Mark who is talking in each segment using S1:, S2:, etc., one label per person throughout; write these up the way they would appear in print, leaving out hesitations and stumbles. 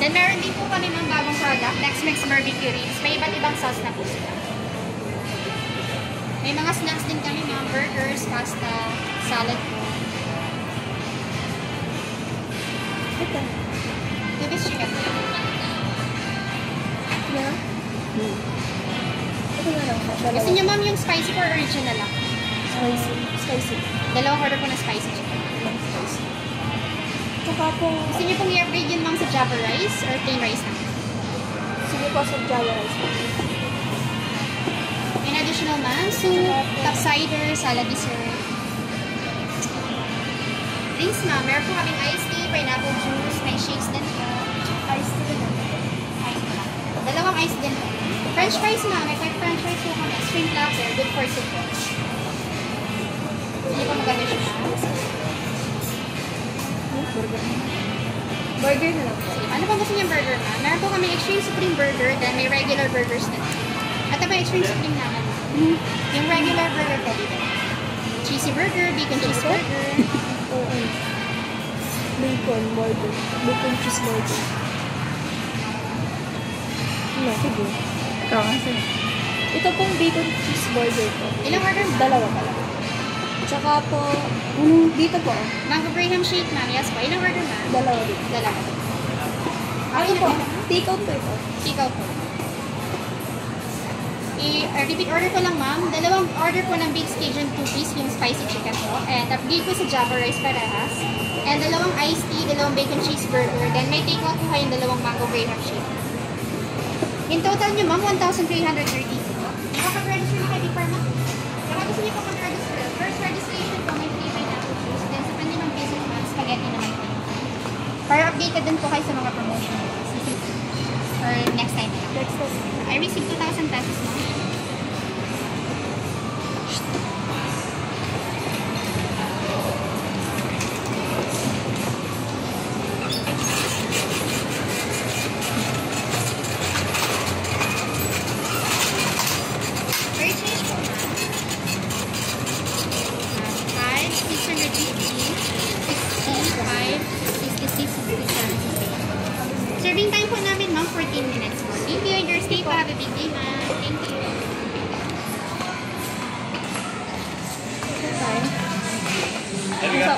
S1: Then meron din po kami ng bagong product, Tex-Mex Barbecue Ribs. May iba't ibang sauce na po sila. May mga snacks din kami, mga burgers, pasta, salad po.
S2: Ito.
S1: Tubis chicken po.
S2: Yeah? Ito na lang po.
S1: Gusto niyo ma'am yung spicy or original lang?
S2: Spicy. Spicy.
S1: Dalawang order po na spicy chicken.
S2: Spicy. Tsaka po,
S1: Gusto niyo pong i-upgrade yun ma'am sa Java rice or plain rice na?
S2: sige po sa Java rice.
S1: In additional ma'am, soup, top cider, salad dessert. Drinks ma'am, meron po kaming iced tea, pineapple juice, may shakes din po.
S2: Ice tea na.
S1: Ice po lang. Dalawang ice din po. French fries ma'am, may french fries po kami. Extreme platter, good for soup po. Hindi po maganda siya.
S2: Burger. Burger na lang po.
S1: Ano po gusto niyo burger ma'am? Meron po kami extreme supreme burger, then may regular burgers din. At ito extreme supreme naman. Yung regular burger po dito. Cheesy burger, bacon cheese burger.
S2: Oo. Bacon burger. Bacon cheese burger. Ano, sige.
S3: Ikaw kasi.
S2: Ito pong bacon cheese burger po.
S1: Ilang order ma'am?
S2: Dalawa pala. Tsaka po, dito po.
S1: Mango Graham shake ma'am, yes po. Ilang order ma'am?
S2: Dalawa dito.
S1: Dalawa.
S2: Ano po? Take out po ito.
S1: Ikaw po. I-repeat order ko lang ma'am. Dalawang order po ng Big's Cajun 2-piece, yung spicy chicken po. And upgrade ko sa Java rice parehas. And dalawang iced tea, dalawang bacon cheeseburger. Then may take out po kayong dalawang mango graham shake. In total nyo ma'am, 1,330 po. Nakapag-register na kayo before ma'am. Saka gusto nyo po mag-register. First registration po, may free pineapple juice. Then sa ₱25 ma'am, spaghetti naman po. Para updated din po kayo sa mga promotion. Or next time.
S2: Next time.
S1: I received 2,000 pesos ma'am. Fair change po ma'am. 5,650, 65, 66, 67. Serving time po namin ma'am, 14 minutes po. Thank you and your stay po. Have a big day ma'am. Thank you.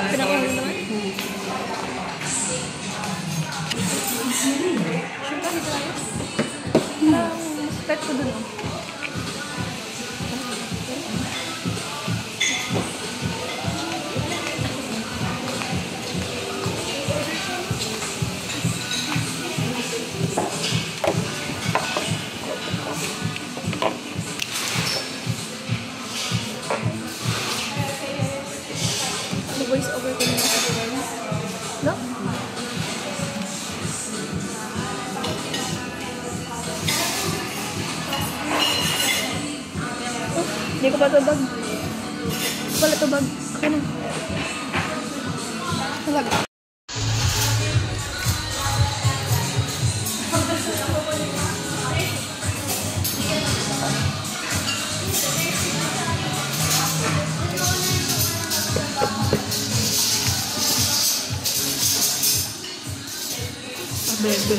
S2: Pinakauli naman? Sure pa dito tayo? Pet ko dun. Voice over ko na sa guys. No? Oh, hindi ko pa ito bag. Wala ito bag. Okay na. Bag.
S3: Bebe.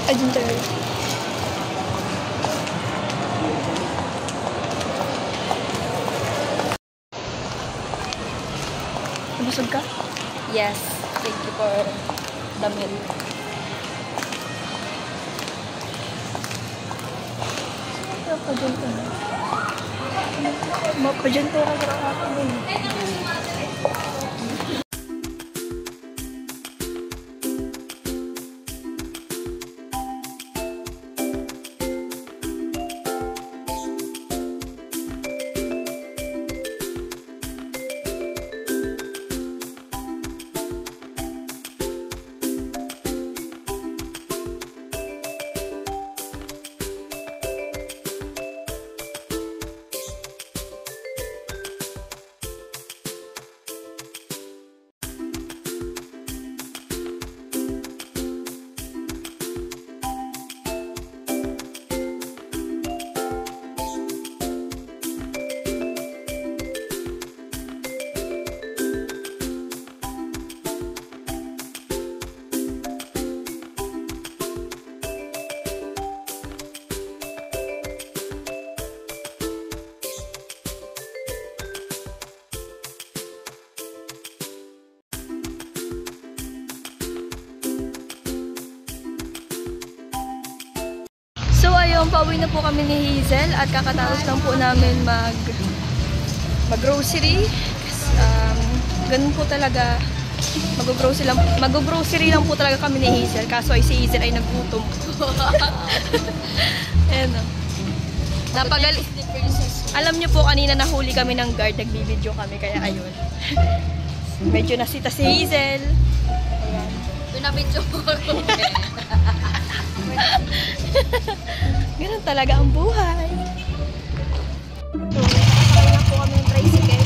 S2: Ay, dun talaga. Nabusog ka?
S3: Yes. Thank you for the meal.
S2: Mapagento na. Mapagento ka sa akin yun. So ayun, pauwi na po kami ni Hazel at kakatapos lang po namin mag-grocery. Ganun po talaga, mag-grocery lang po talaga kami ni Hazel. Kaso ay si Hazel ay nagutom. Ayan o. Alam nyo po, kanina nahuli kami ng guard, nagbibideo kami, kaya ayun. Medyo nasita si Hazel. Ayan.
S3: Pinabidyo ko.
S2: Ganun talaga ang buhay. So, sakay na po kami ng tricycle.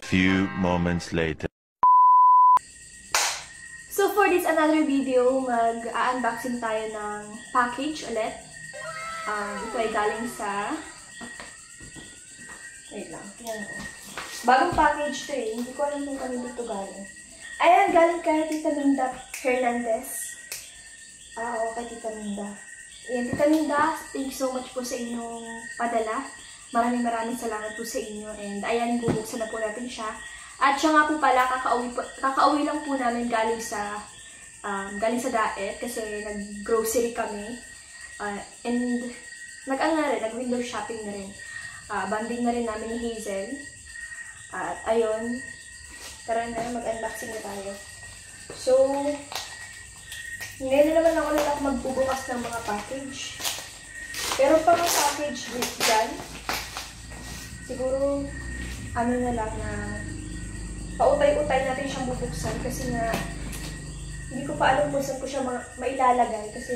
S4: few moments later.
S2: So for this another video, mag-unboxing tayo ng package ulit. Ito ay galing sa... Wait lang, tingnan ko. Bagong package to eh. Hindi ko alam kung kanino ito galing. Ayan, galing kay Tita Minda Hernandez. Okay, Tita Minda. Ayan, Tita Minda, thank you so much po sa inyong padala. Maraming salamat po sa inyo. And ayan, bubuksan na po natin siya. At siya nga po pala, kakauwi lang po namin galing sa Daet kasi nag-grocery kami. And nag-window shopping na rin. Banding na rin namin ni Hazel. At ayun, tara na, mag-unboxing na tayo. So, ngayon na naman ako ulit magbubukas ng mga package. Pero pang package dyan, siguro, ano na lang na pautay-utay natin siyang bubuksan kasi nga hindi ko pa alam kung saan ko siya mailalagay kasi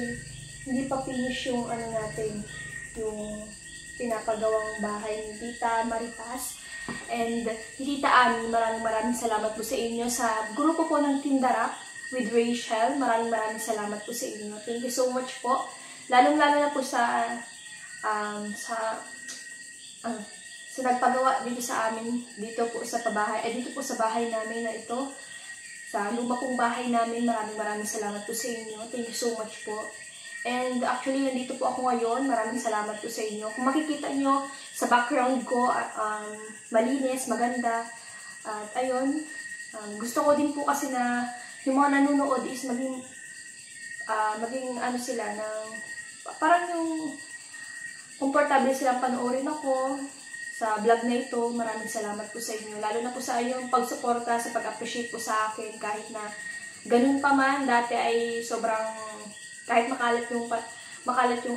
S2: hindi pa finish yung ano natin, yung pinapagawang bahay ni Tita Maritas and ni Tita Ami. Maraming salamat po sa inyo sa grupo po ng Tindara with Rachel. Maraming salamat po sa inyo. Thank you so much po. Lalong-lalo na po sa nagpagawa dito sa amin, dito po sa bahay namin na ito, sa luma kong bahay namin. Maraming salamat po sa inyo. Thank you so much po. And actually, nandito po ako ngayon. Maraming salamat po sa inyo. Kung makikita nyo sa background ko, malinis, maganda. At ayun, gusto ko din po kasi na yung mga nanonood is maging ano sila, parang yung komportable silang panoorin ako sa vlog na ito. Maraming salamat po sa inyo. Lalo na po sa inyong pagsuporta, sa pag-appreciate po sa akin. Kahit na ganun pa man, dati ay sobrang, kahit makalat yung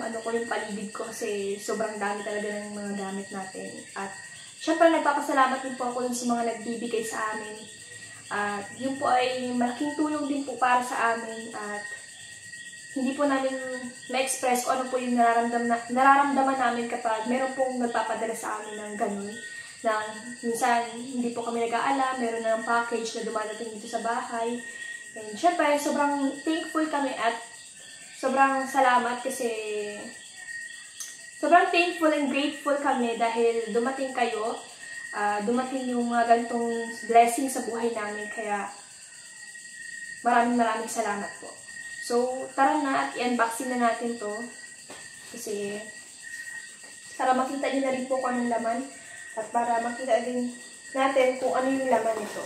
S2: yung paligid ko kasi sobrang dami talaga ng mga gamit natin. At syempre nagpapasalamat din po ako sa mga nagbibigay sa amin. At yun po ay malaking tulong din po para sa amin. At hindi po namin ma-express kung ano po yung nararamdaman namin kapag meron pong nagpapadala sa amin ng ganun. Minsan, hindi po kami nag-aalam, meron na ng package na dumadating dito sa bahay. And syempre, sobrang thankful kami at sobrang salamat kasi sobrang thankful and grateful kami dahil dumating kayo, dumating yung mga ganitong blessing sa buhay namin. Kaya maraming salamat po. So, tara na at i-unboxing na natin to. Kasi, para makita nyo na rin po kung anong laman. At para makita din natin kung ano yung laman nito.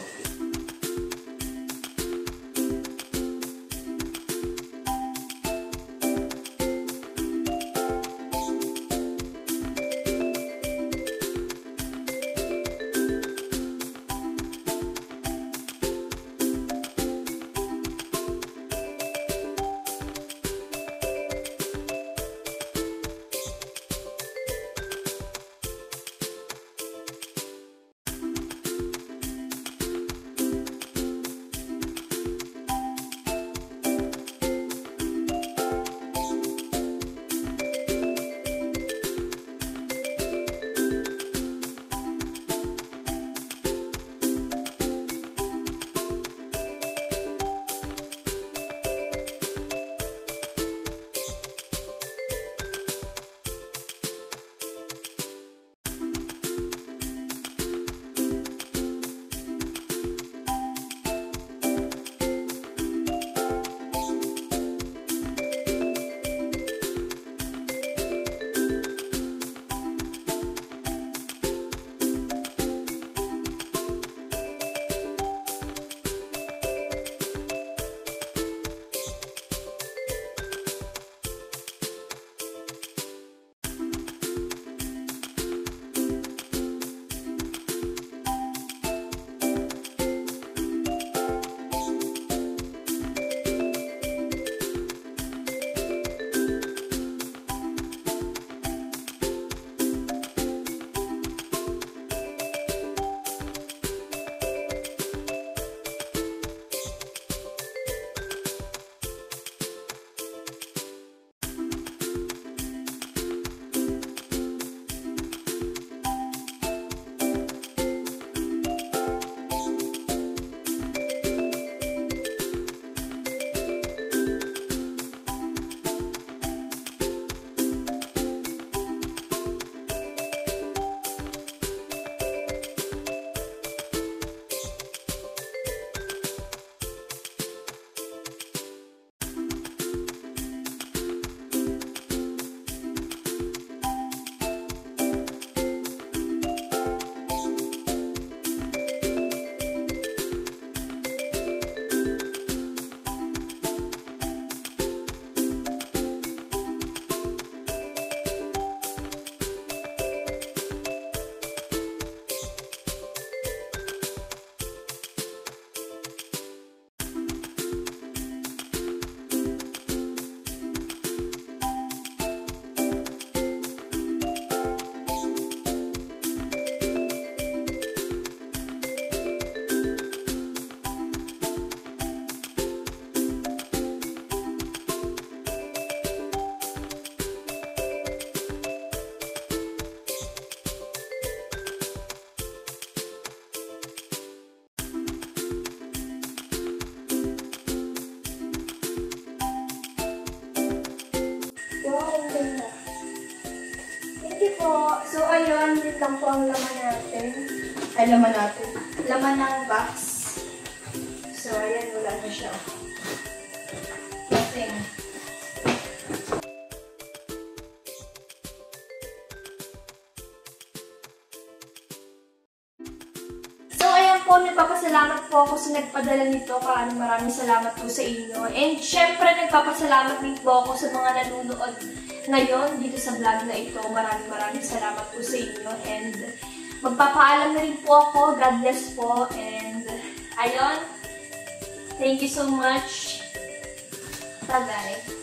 S2: ayun, yun lang po ang laman natin. Ay, laman natin. Laman ng box. So, ayan, wala na siya. Nothing. So, ayan po, nagpapasalamat po ako sa nagpadala nito. Maraming salamat po sa inyo. And syempre, nagpapasalamat din po ako sa mga nanonood ngayon dito sa vlog na ito. Maraming salamat po sa inyo. And magpapaalam na rin po ako. God bless po. And ayun, thank you so much. Bye-bye.